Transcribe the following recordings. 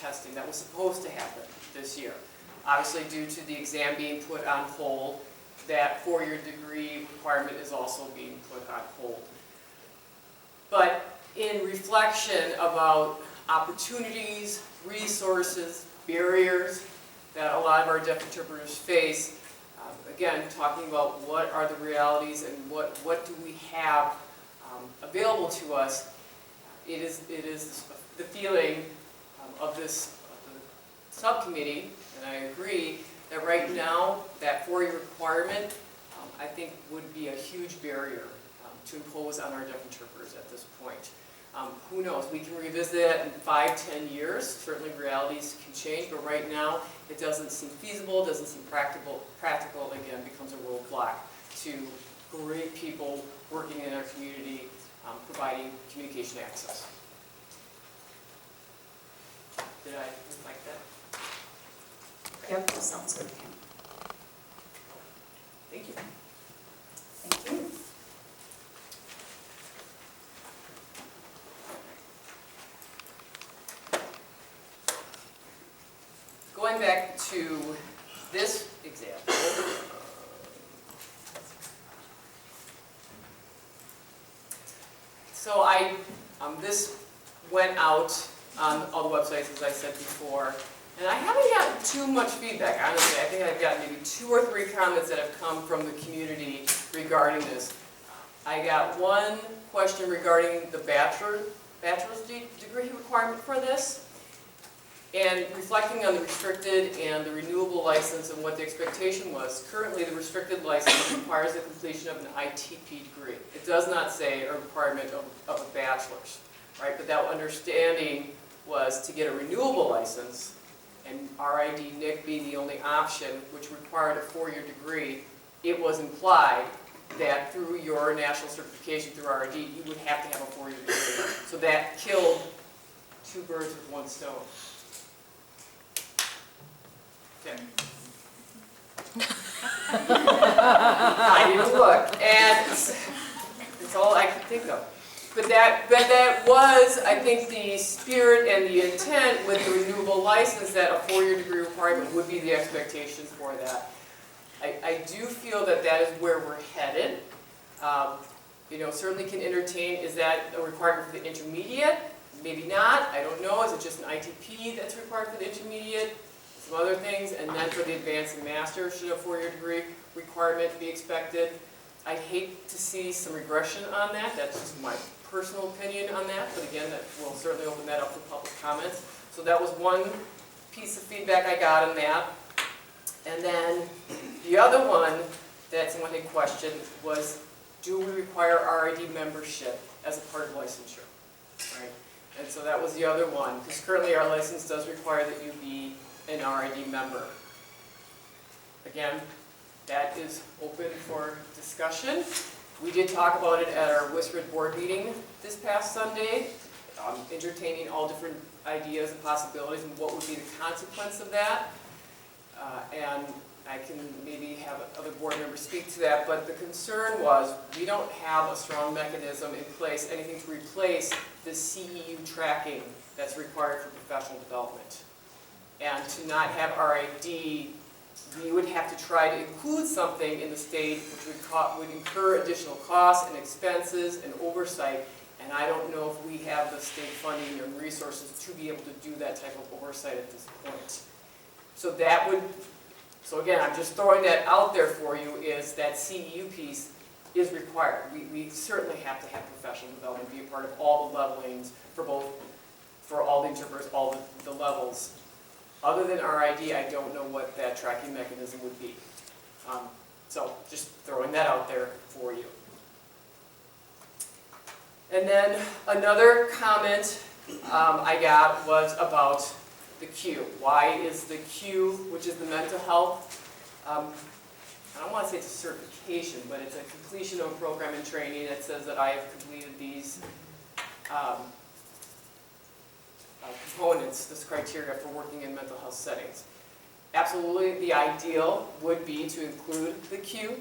testing that was supposed to happen this year. Obviously, due to the exam being put on hold, that four-year degree requirement is also being put on hold. But in reflection about opportunities, resources, barriers that a lot of our deaf interpreters face, again, talking about what are the realities and what do we have available to us, it is the feeling of this subcommittee, and I agree, that right now that four-year requirement I think would be a huge barrier to impose on our deaf interpreters at this point. Who knows, we can revisit it in 5-10 years. Certainly realities can change, but right now it doesn't seem feasible, doesn't seem practical, and again becomes a roadblock to great people working in our community, providing communication access. Did I reflect that? Yep, that sounds good. Thank you. Thank you. Going back to this example, so this went out on all the websites, as I said before, and I haven't gotten too much feedback, honestly. I think I've got maybe 2 or 3 comments that have come from the community regarding this. I got one question regarding the bachelor's degree requirement for this. And reflecting on the restricted and the renewable license and what the expectation was, currently the restricted license requires the completion of an ITP degree. It does not say a requirement of a bachelor's, right? But that understanding was to get a renewable license, and RID NIC being the only option, which required a 4-year degree, it was implied that through your national certification through RID, you would have to have a 4-year degree. So that killed 2 birds with 1 stone. Okay. I didn't look, and it's all I could think of. But that was, I think, the spirit and the intent with the renewable license, that a 4-year degree requirement would be the expectation for that. I do feel that that is where we're headed. Certainly can entertain, is that a requirement for the intermediate? Maybe not, I don't know. Is it just an ITP that's required for the intermediate? Some other things, and then for the advanced and master, should a 4-year degree requirement be expected? I hate to see some regression on that. That's just my personal opinion on that, but again, that we'll certainly open that up for public comments. So that was one piece of feedback I got on that. And then the other one that someone had questioned was, do we require RID membership as a part of licensure? Right? And so that was the other one, because currently our license does require that you be an RID member. Again, that is open for discussion. We did talk about it at our Whispered board meeting this past Sunday, entertaining all different ideas and possibilities and what would be the consequence of that. And I can maybe have other board members speak to that, but the concern was we don't have a strong mechanism in place, anything to replace the CEU tracking that's required for professional development. And to not have RID, we would have to try to include something in the state which would incur additional costs and expenses and oversight. And I don't know if we have the state funding and resources to be able to do that type of oversight at this point. So again, I'm just throwing that out there for you, is that CEU piece is required. We certainly have to have professional development be a part of all the levelings for all the interpreters, all the levels. Other than RID, I don't know what that tracking mechanism would be. So just throwing that out there for you. And then another comment I got was about the Q. Why is the Q, which is the mental health, I don't want to say it's a certification, but it's a completion of a program and training that says that I have completed these components, this criteria for working in mental health settings. Absolutely, the ideal would be to include the Q,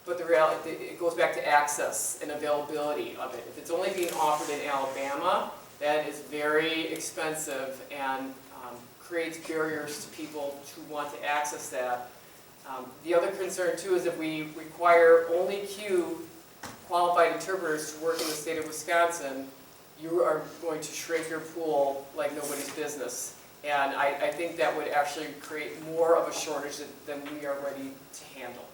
but the reality, it goes back to access and availability of it. If it's only being offered in Alabama, that is very expensive, and creates barriers to people who want to access that. The other concern too is if we require only Q qualified interpreters to work in the state of Wisconsin, you are going to shrink your pool like nobody's business. And I think that would actually create more of a shortage than we are ready to handle.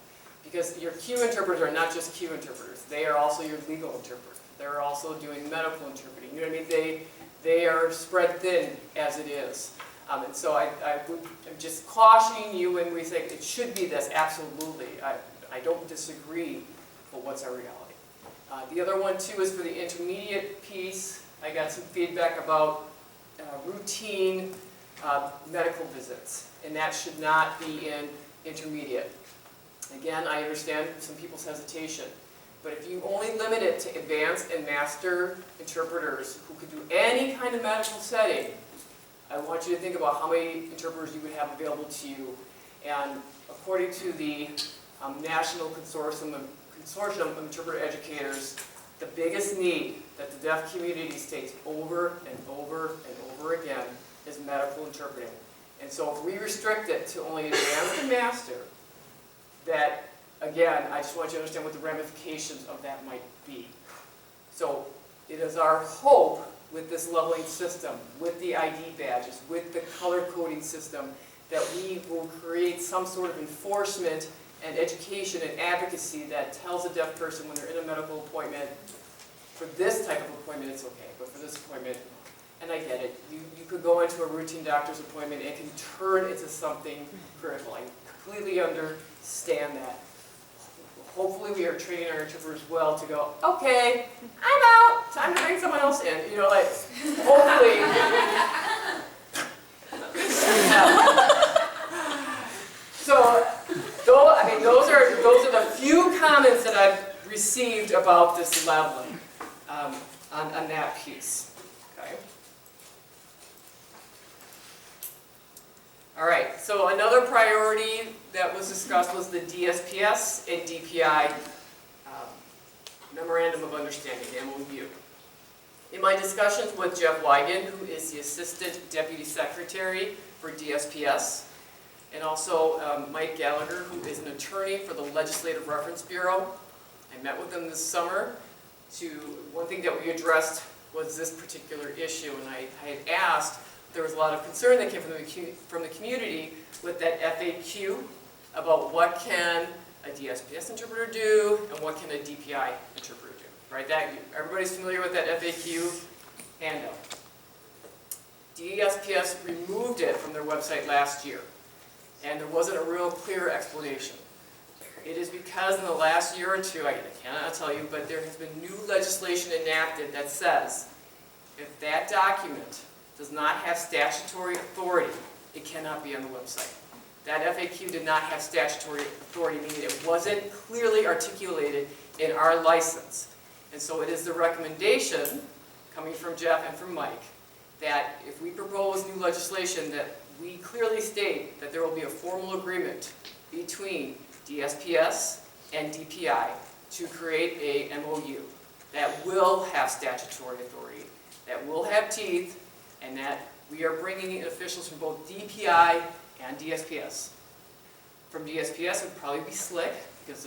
Because your Q interpreters are not just Q interpreters, they are also your legal interpreters. They're also doing medical interpreting. You know what I mean? They are spread thin as it is. And so I'm just cautioning you when we say it should be this, absolutely. I don't disagree, but what's our reality? The other one too is for the intermediate piece. I got some feedback about routine medical visits, and that should not be in intermediate. Again, I understand some people's hesitation, but if you only limit it to advanced and master interpreters who could do any kind of medical setting, I want you to think about how many interpreters you would have available to you. And according to the National Consortium of Interpreter Educators, the biggest need that the deaf community states over and over and over again is medical interpreting. And so if we restrict it to only advanced and master, that, again, I just want you to understand what the ramifications of that might be. So it is our hope with this leveling system, with the ID badges, with the color coding system, that we will create some sort of enforcement and education and advocacy that tells a deaf person when they're in a medical appointment, for this type of appointment it's okay, but for this appointment, and I get it, you could go into a routine doctor's appointment and it can turn into something critical. I completely understand that. Hopefully we are training our interpreters well to go, okay, I'm out, time to bring someone else in. You know, like, hopefully. So, those are the few comments that I've received about this leveling on that piece. Okay. All right, so another priority that was discussed was the DSPS and DPI Memorandum of Understanding, the MOU. In my discussions with Jeff Wigan, who is the Assistant Deputy Secretary for DSPS, and also Mike Gallagher, who is an attorney for the Legislative Reference Bureau, I met with them this summer. One thing that we addressed was this particular issue, and I had asked, there was a lot of concern that came from the community with that FAQ about what can a DSPS interpreter do and what can a DPI interpreter do, right? Everybody's familiar with that FAQ handout. DSPS removed it from their website last year, and there wasn't a real clear explanation. It is because in the last year or two, I cannot tell you, but there has been new legislation enacted that says if that document does not have statutory authority, it cannot be on the website. That FAQ did not have statutory authority, meaning it wasn't clearly articulated in our license. And so it is the recommendation, coming from Jeff and from Mike, that if we propose new legislation, that we clearly state that there will be a formal agreement between DSPS and DPI to create a MOU that will have statutory authority, that will have teeth, and that we are bringing in officials from both DPI and DSPS. From DSPS would probably be Slick, because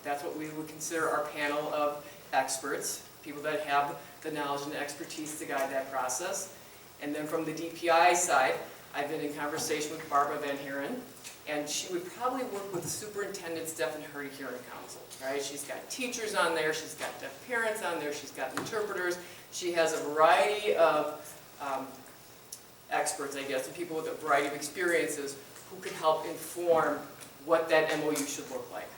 that's what we would consider our panel of experts, people that have the knowledge and expertise to guide that process. And then from the DPI side, I've been in conversation with Barbara Van Heren, and she would probably work with the Superintendent's Deaf and Hard of Hearing Council, right? She's got teachers on there, she's got deaf parents on there, she's got interpreters. She has a variety of experts, I guess, and people with a variety of experiences who could help inform what that MOU should look like.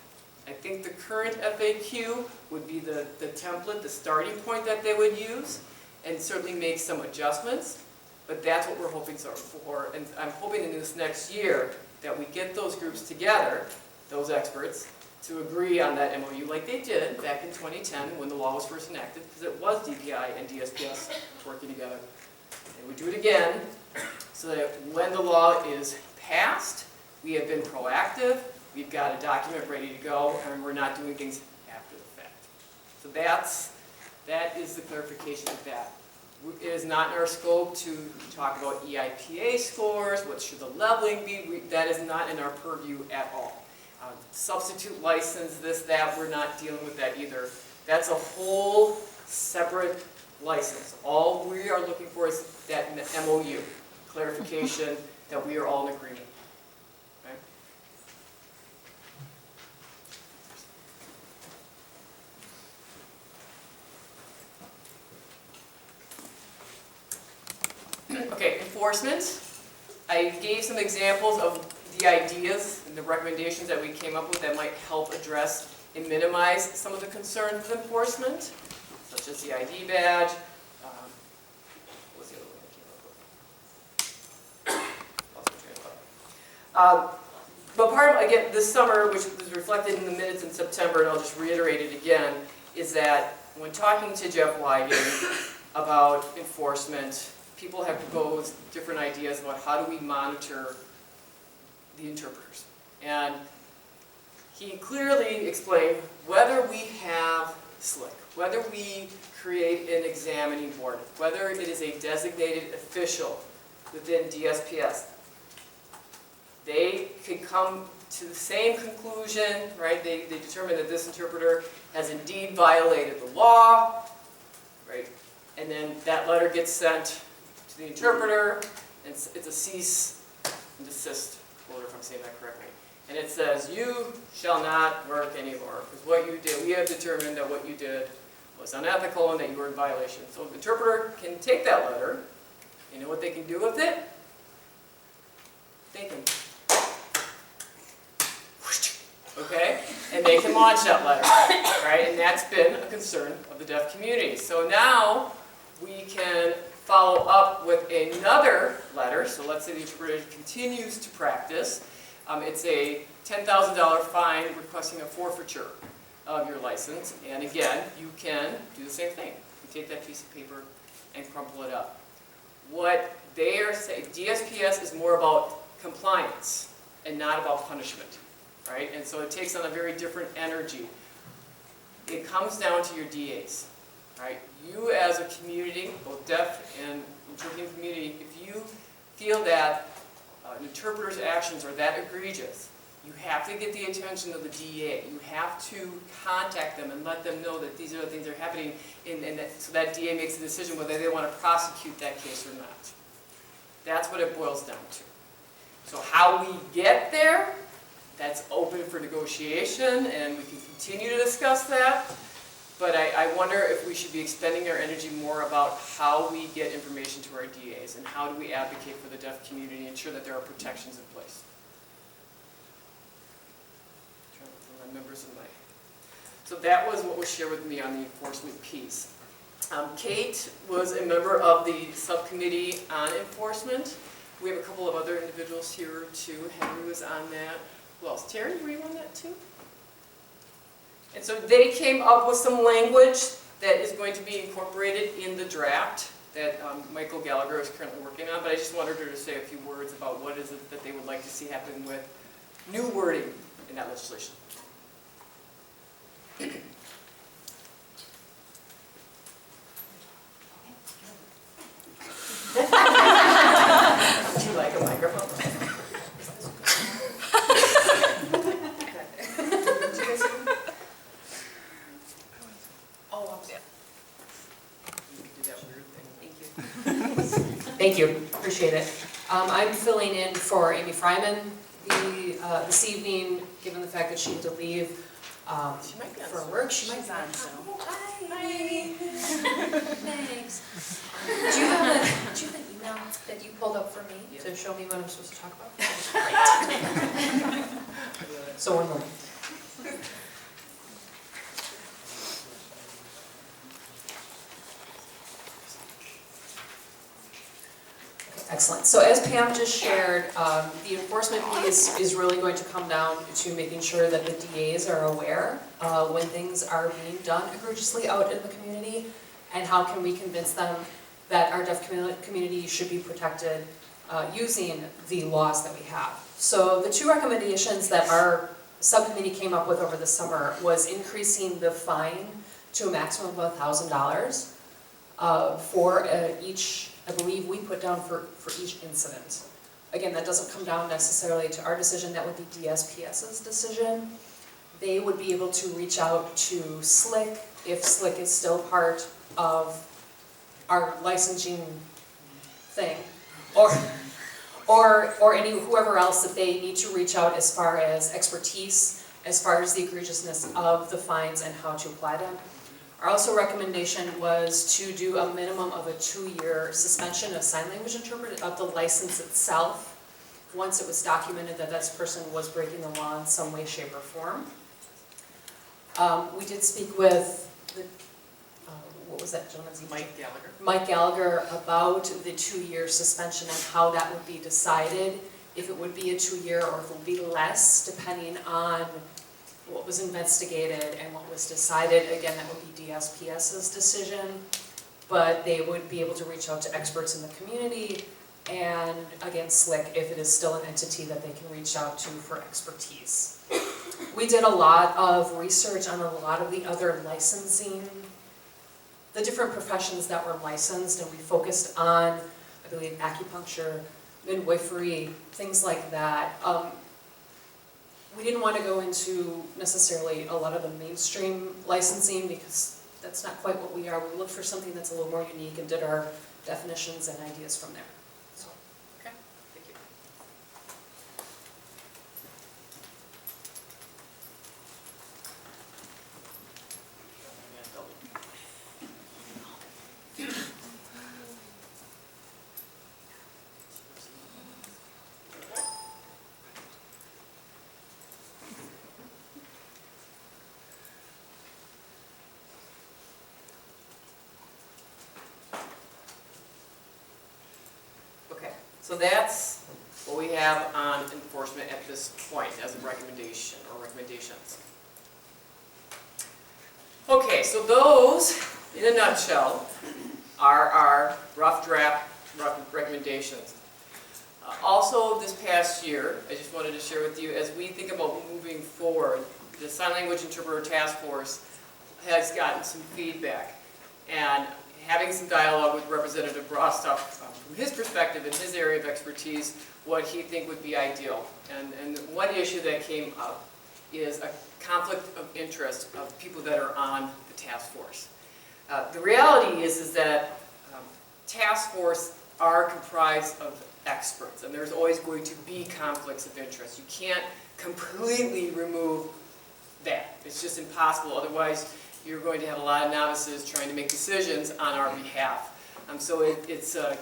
I think the current FAQ would be the template, the starting point that they would use, and certainly make some adjustments, but that's what we're hoping for. And I'm hoping in this next year that we get those groups together, those experts, to agree on that MOU like they did back in 2010 when the law was first enacted, because it was DPI and DSPS working together. And we do it again so that when the law is passed, we have been proactive, we've got a document ready to go, and we're not doing things after the fact. So that is the clarification of that. It is not in our scope to talk about EIPA scores, what should the leveling be, that is not in our purview at all. Substitute license, this, that, we're not dealing with that either. That's a whole separate license. All we are looking for is that MOU, clarification that we are all in agreement. Okay, enforcement. I gave some examples of the ideas and the recommendations that we came up with that might help address and minimize some of the concerns with enforcement, such as the ID badge. What was the other one I came up with? Lost my train of thought. But part of, again, this summer, which was reflected in the minutes in September, and I'll just reiterate it again, is that when talking to Jeff Wyden about enforcement, people have proposed different ideas about how do we monitor the interpreters. And he clearly explained whether we have SLIC, whether we create an examining board, whether it is a designated official within DSPS, they could come to the same conclusion, right? They determine that this interpreter has indeed violated the law, right? And then that letter gets sent to the interpreter, and it's a cease and desist order, if I'm saying that correctly. And it says, you shall not work anymore, because what you did, we have determined that what you did was unethical and that you were in violation. So the interpreter can take that letter, you know what they can do with it? They can, okay? And they can launch that letter, right? And that's been a concern of the deaf community. So now we can follow up with another letter. So let's say the interpreter continues to practice. It's a $10,000 fine requesting a forfeiture of your license. And again, you can do the same thing. You take that piece of paper and crumple it up. What they are saying, DSPS is more about compliance and not about punishment, right? And so it takes on a very different energy. It comes down to your DAs, right? You as a community, both deaf and interpreting community, if you feel that an interpreter's actions are that egregious, you have to get the attention of the DA. You have to contact them and let them know that these are the things that are happening, so that DA makes a decision whether they want to prosecute that case or not. That's what it boils down to. So how we get there, that's open for negotiation, and we can continue to discuss that. But I wonder if we should be expending our energy more about how we get information to our DAs and how do we advocate for the deaf community and ensure that there are protections in place. My members of my. So that was what was shared with me on the enforcement piece. Kate was a member of the subcommittee on enforcement. We have a couple of other individuals here too. Henry was on that. Who else? Terry, were you on that too? And so they came up with some language that is going to be incorporated in the draft that Michael Gallagher is currently working on, but I just wanted her to say a few words about what is it that they would like to see happen with new wording in that legislation. Would you like a microphone? Thank you, appreciate it. I'm filling in for Amy Fryman this evening, given the fact that she had to leave for work. She might be on Zoom. Hi. Thanks. Do you have an email that you pulled up for me to show me what I'm supposed to talk about? Great. So one more. Excellent. So as Pam just shared, the enforcement piece is really going to come down to making sure that the DAs are aware when things are being done egregiously out in the community, and how can we convince them that our deaf community should be protected using the laws that we have. So the two recommendations that our subcommittee came up with over the summer was increasing the fine to a maximum of $1,000. for each, I believe we put down for each incident. Again, that doesn't come down necessarily to our decision, that would be DSPS's decision. They would be able to reach out to SLIC, if SLIC is still part of our licensing thing, or whoever else that they need to reach out as far as expertise, as far as the egregiousness of the fines and how to apply them. Our also recommendation was to do a minimum of a 2-year suspension of sign language interpreter of the license itself, once it was documented that this person was breaking the law in some way, shape, or form. We did speak with the, what was that gentleman's name? Mike Gallagher. Mike Gallagher about the 2-year suspension and how that would be decided, if it would be a 2-year or if it would be less, depending on what was investigated and what was decided. Again, that would be DSPS's decision, but they would be able to reach out to experts in the community, and again, SLIC, if it is still an entity that they can reach out to for expertise. We did a lot of research on a lot of the other licensing, the different professions that were licensed, and we focused on, I believe, acupuncture, midwifery, things like that. We didn't want to go into necessarily a lot of the mainstream licensing because that's not quite what we are. We looked for something that's a little more unique and did our definitions and ideas from there. So, Okay, thank you. Okay, so that's what we have on enforcement at this point as a recommendation or recommendations. Okay, so those, in a nutshell, are our rough draft recommendations. Also, this past year, I just wanted to share with you, as we think about moving forward, the Sign Language Interpreter Task Force has gotten some feedback, and having some dialogue with Representative Brostoff from his perspective and his area of expertise, what he think would be ideal. And one issue that came up is a conflict of interest of people that are on the task force. The reality is that task force are comprised of experts, and there's always going to be conflicts of interest. You can't completely remove that. It's just impossible. Otherwise, you're going to have a lot of novices trying to make decisions on our behalf. So it's a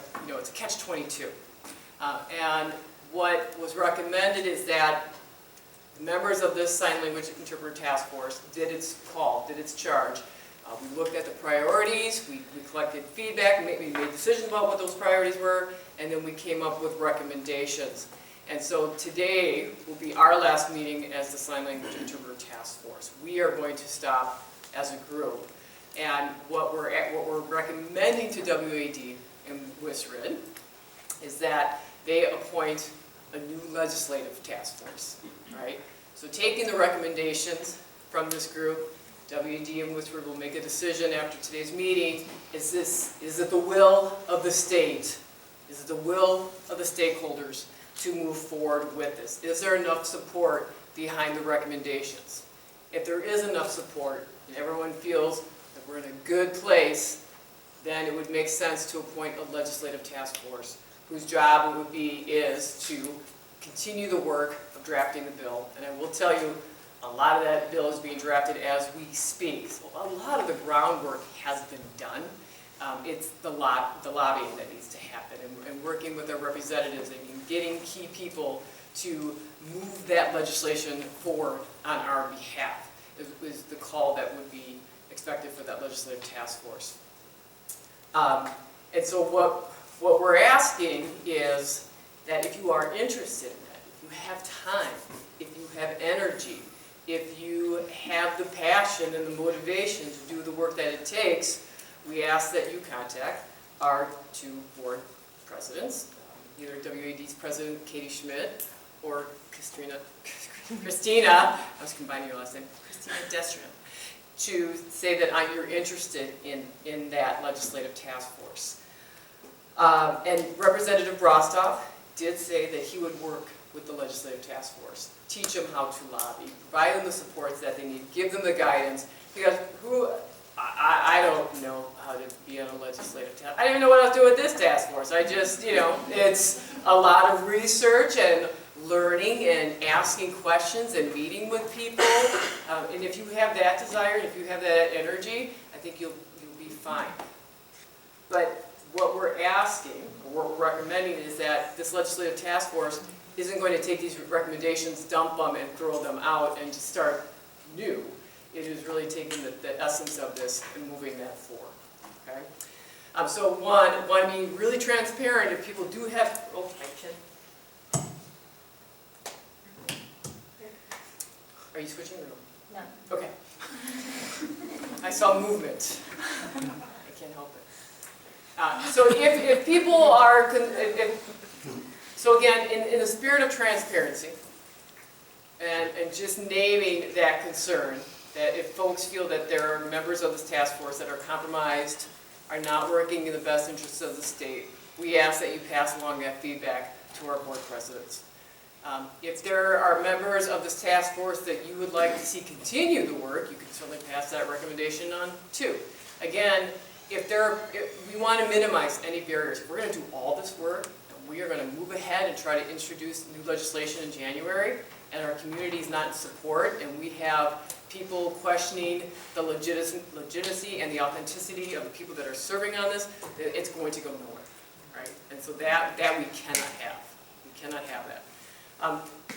catch-22. And what was recommended is that the members of this Sign Language Interpreter Task Force did its call, did its charge. We looked at the priorities, we collected feedback, we made decisions about what those priorities were, and then we came up with recommendations. And so today will be our last meeting as the Sign Language Interpreter Task Force. We are going to stop as a group. And what we're recommending to WAD and WSRID is that they appoint a new legislative task force, right? So taking the recommendations from this group, WAD and WSRID will make a decision after today's meeting. Is it the will of the state? Is it the will of the stakeholders to move forward with this? Is there enough support behind the recommendations? If there is enough support and everyone feels that we're in a good place, then it would make sense to appoint a legislative task force whose job it would be is to continue the work of drafting the bill. And I will tell you, a lot of that bill is being drafted as we speak. So a lot of the groundwork has been done. It's the lobbying that needs to happen, and working with our representatives and getting key people to move that legislation forward on our behalf is the call that would be expected for that legislative task force. And so what we're asking is that if you are interested in that, if you have time, if you have energy, if you have the passion and the motivation to do the work that it takes, we ask that you contact our two board presidents, either WAD's president, Katie Schmidt, or Christina, I was combining your last name, Christina Destrian. to say that you're interested in that legislative task force. And Representative Brostoff did say that he would work with the legislative task force, teach them how to lobby, provide them the supports that they need, give them the guidance, because I don't know how to be on a legislative task. I don't even know what I was doing with this task force. I just, it's a lot of research and learning and asking questions and meeting with people. And if you have that desire, and if you have that energy, I think you'll be fine. But what we're asking, or what we're recommending, is that this legislative task force isn't going to take these recommendations, dump them, and throw them out and just start new. It is really taking the essence of this and moving that forward. Okay? So one, want to be really transparent. If people do have, oh, I can. Are you switching or no? No. Okay. I saw movement. I can't help it. So if people are, so again, in the spirit of transparency, and just naming that concern, that if folks feel that there are members of this task force that are compromised, are not working in the best interests of the state, we ask that you pass along that feedback to our board presidents. If there are members of this task force that you would like to see continue the work, you can certainly pass that recommendation on too. Again, if we want to minimize any barriers. If we're going to do all this work, and we are going to move ahead and try to introduce new legislation in January, and our community is not in support, and we have people questioning the legitimacy and the authenticity of the people that are serving on this, it's going to go nowhere, right? And so that we cannot have. We cannot have that.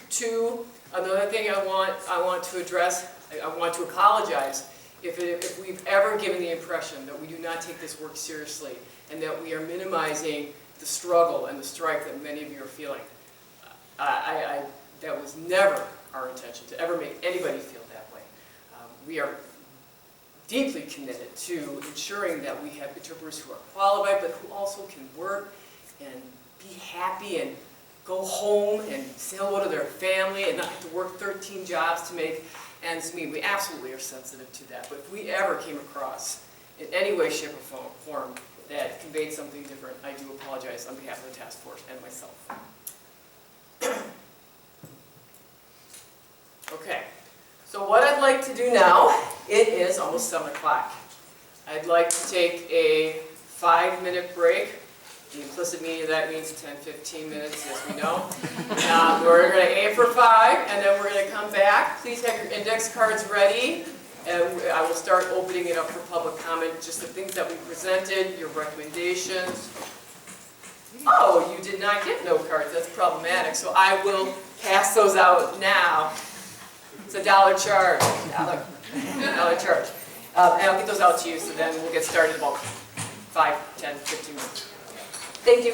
Two, another thing I want to address, I want to apologize if we've ever given the impression that we do not take this work seriously and that we are minimizing the struggle and the strife that many of you are feeling. That was never our intention to ever make anybody feel that way. We are deeply committed to ensuring that we have interpreters who are qualified, but who also can work and be happy and go home and say hello to their family and not have to work 13 jobs to make ends meet. We absolutely are sensitive to that. But if we ever came across, in any way, shape, or form, that conveyed something different, I do apologize on behalf of the task force and myself. Okay, so what I'd like to do now, it is almost 7 o'clock. I'd like to take a 5-minute break. The implicit meaning of that means 10-15 minutes, as we know. We're going to aim for 5, and then we're going to come back. Please have your index cards ready, and I will start opening it up for public comment, just the things that we presented, your recommendations. Oh, you did not get note cards. That's problematic, so I will pass those out now. It's $1 charge. $1 charge. And I'll get those out to you, so then we'll get started in about 5, 10, 15 minutes. Thank you.